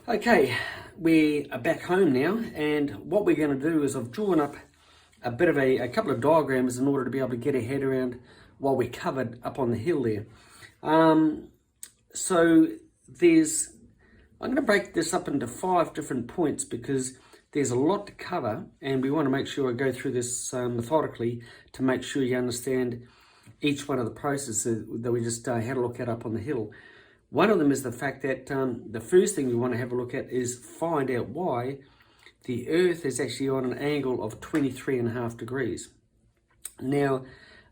Okay, we are back home now, and what we're going to do is I've drawn up a bit of a couple of diagrams in order to be able to get our head around what we covered up on the hill there. So I'm going to break this up into 5 different points because there's a lot to cover, and we want to make sure I go through this methodically to make sure you understand each one of the processes that we just had a look at up on the hill. One of them is the fact that the first thing we want to have a look at is find out why the Earth is actually on an angle of 23.5 degrees. Now,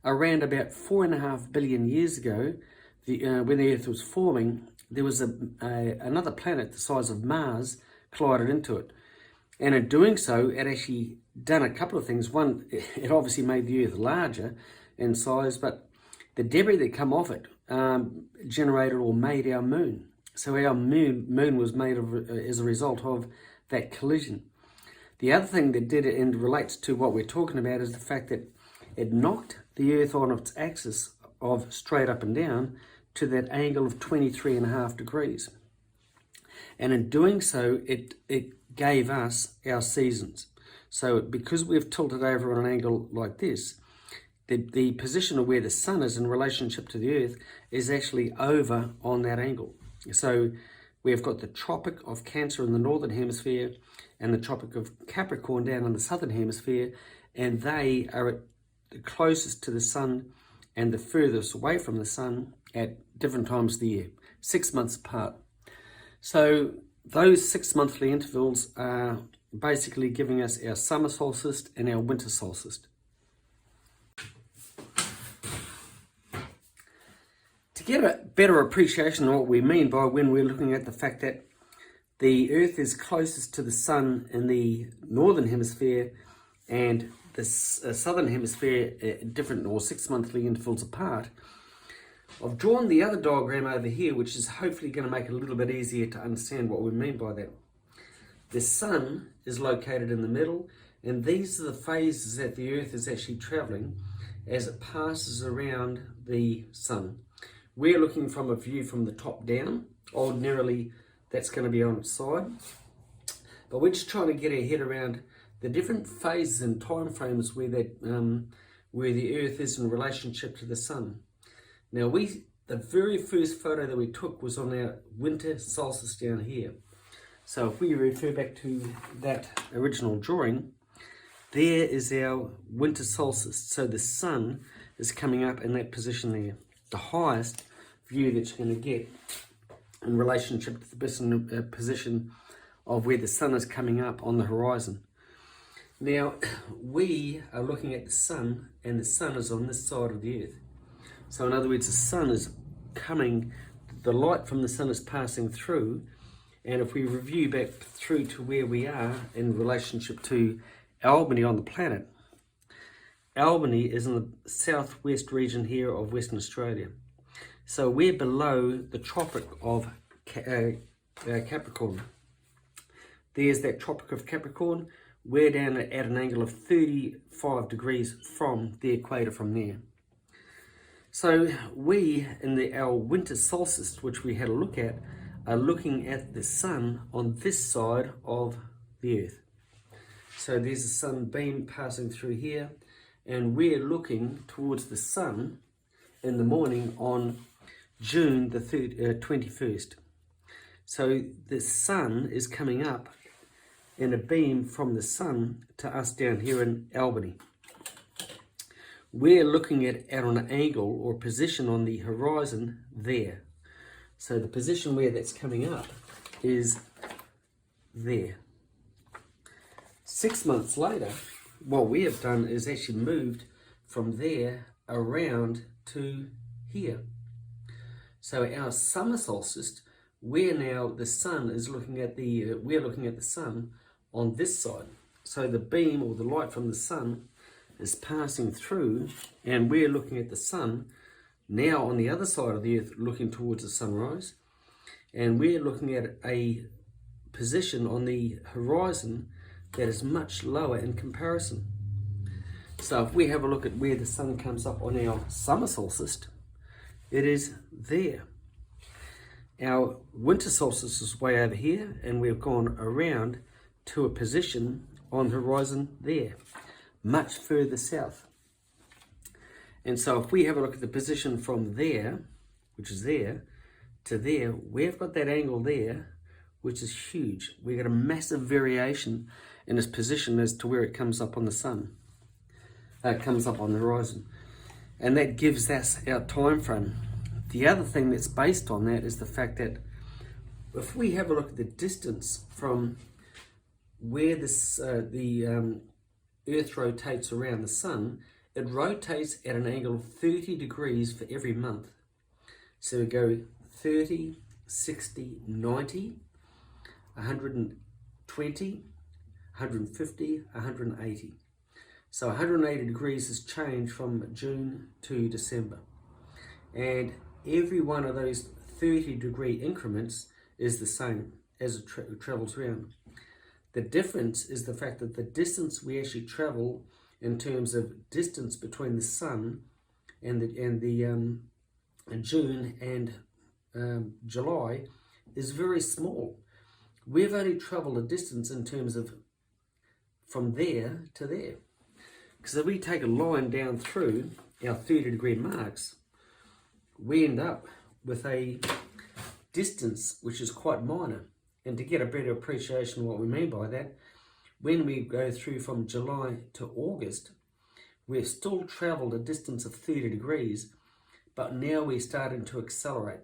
around about 4.5 billion years ago, when the Earth was forming, there was another planet the size of Mars collided into it. And in doing so, it actually done a couple of things. One, it obviously made the Earth larger in size, but the debris that come off it generated or made our moon. So our moon was made as a result of that collision. The other thing that did it and relates to what we're talking about is the fact that it knocked the Earth on its axis of straight up and down to that angle of 23.5 degrees. And in doing so, it gave us our seasons. So because we've tilted over on an angle like this, the position of where the sun is in relationship to the Earth is actually over on that angle. So we've got the Tropic of Cancer in the northern hemisphere and the Tropic of Capricorn down in the southern hemisphere, and they are the closest to the sun and the furthest away from the sun at different times of the year, 6 months apart. So those 6 monthly intervals are basically giving us our summer solstice and our winter solstice. To get a better appreciation of what we mean by when we're looking at the fact that the Earth is closest to the sun in the northern hemisphere and the southern hemisphere at different or 6 monthly intervals apart, I've drawn the other diagram over here, which is hopefully going to make it a little bit easier to understand what we mean by that. The sun is located in the middle, and these are the phases that the Earth is actually traveling as it passes around the sun. We're looking from a view from the top down. Ordinarily, that's going to be on its side. But we're just trying to get our head around the different phases and time frames where the Earth is in relationship to the sun. Now, the very first photo that we took was on our winter solstice down here. So if we refer back to that original drawing, there is our winter solstice. So the sun is coming up in that position there. The highest view that you're going to get in relationship to the position of where the sun is coming up on the horizon. Now, we are looking at the sun, and the sun is on this side of the Earth. So in other words, the sun is coming, the light from the sun is passing through, and if we review back through to where we are in relationship to Albany on the planet, Albany is in the southwest region here of Western Australia. So we're below the Tropic of Capricorn. There's that Tropic of Capricorn. We're down at an angle of 35 degrees from the equator from there. So we, in our winter solstice, which we had a look at, are looking at the sun on this side of the Earth. So there's a sun beam passing through here, and we're looking towards the sun in the morning on June the 21st. So the sun is coming up in a beam from the sun to us down here in Albany. We're looking at on an angle or position on the horizon there. So the position where that's coming up is there. 6 months later, what we have done is actually moved from there around to here. So our summer solstice, where now the sun is looking at we're looking at the sun on this side. So the beam or the light from the sun is passing through, and we're looking at the sun now on the other side of the Earth, looking towards the sunrise, and we're looking at a position on the horizon that is much lower in comparison. So if we have a look at where the sun comes up on our summer solstice, it is there. our winter solstice is way over here, and we've gone around to a position on the horizon there, much further south. And so if we have a look at the position from there, which is there, to there, we've got that angle there, which is huge. We've got a massive variation in its position as to where it comes up on the sun. It comes up on the horizon. And that gives us our time frame. The other thing that's based on that is the fact that if we have a look at the distance from where this the Earth rotates around the sun, it rotates at an angle of 30 degrees for every month. So we go 30, 60, 90, 120, 150, 180. So 180 degrees has changed from June to December. And every one of those 30 degree increments is the same as it travels around. The difference is the fact that the distance we actually travel in terms of distance between the sun and the June and July is very small. We've only traveled a distance in terms of from there to there. Because if we take a line down through our 30 degree marks, we end up with a distance which is quite minor. And to get a better appreciation of what we mean by that, when we go through from July to August, we've still traveled a distance of 30 degrees, but now we're starting to accelerate.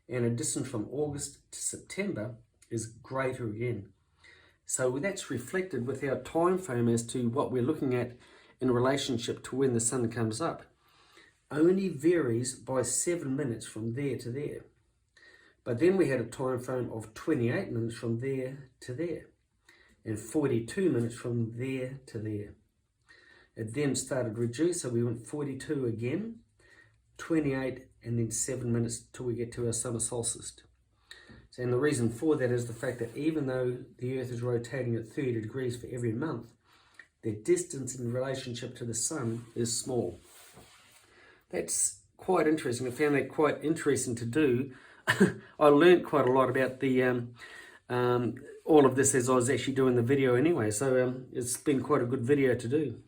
And a distance from August to September is greater again. So that's reflected with our time frame as to what we're looking at in relationship to when the sun comes up. Only varies by 7 minutes from there to there. But then we had a time frame of 28 minutes from there to there, and 42 minutes from there to there. It then started to reduce, so we went 42 again, 28, and then 7 minutes till we get to our summer solstice. And the reason for that is the fact that even though the Earth is rotating at 30 degrees for every month, the distance in relationship to the sun is small. That's quite interesting. I found that quite interesting to do. I learned quite a lot about the all of this as I was actually doing the video anyway, so it's been quite a good video to do.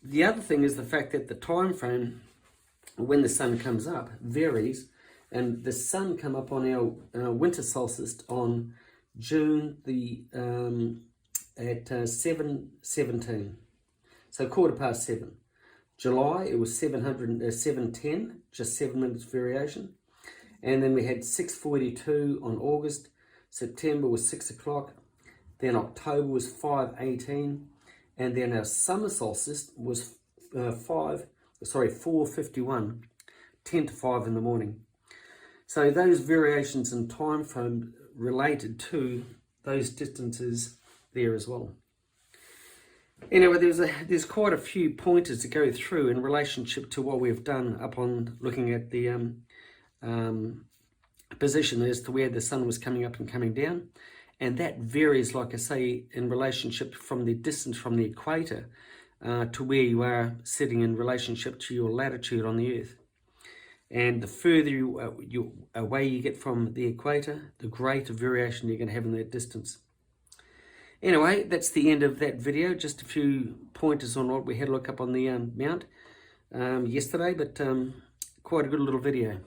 The other thing is the fact that the time frame when the sun comes up varies, and the sun come up on our winter solstice on June at 7:17, so 7:15. July, it was 7:10, just 7 minutes variation. And then we had 6:42 on August. September was 6 o'clock. Then October was 5:18. And then our summer solstice was 4:51, 10 to 5 in the morning. So those variations in time frame related to those distances there as well. Anyway, there's quite a few pointers to go through in relationship to what we've done upon looking at the position as to where the sun was coming up and coming down. And that varies, like I say, in relationship from the distance from the equator to where you are sitting in relationship to your latitude on the Earth. And the further away you get from the equator, the greater variation you're going to have in that distance. Anyway, that's the end of that video. Just a few pointers on what we had a look up on the mount yesterday, but quite a good little video.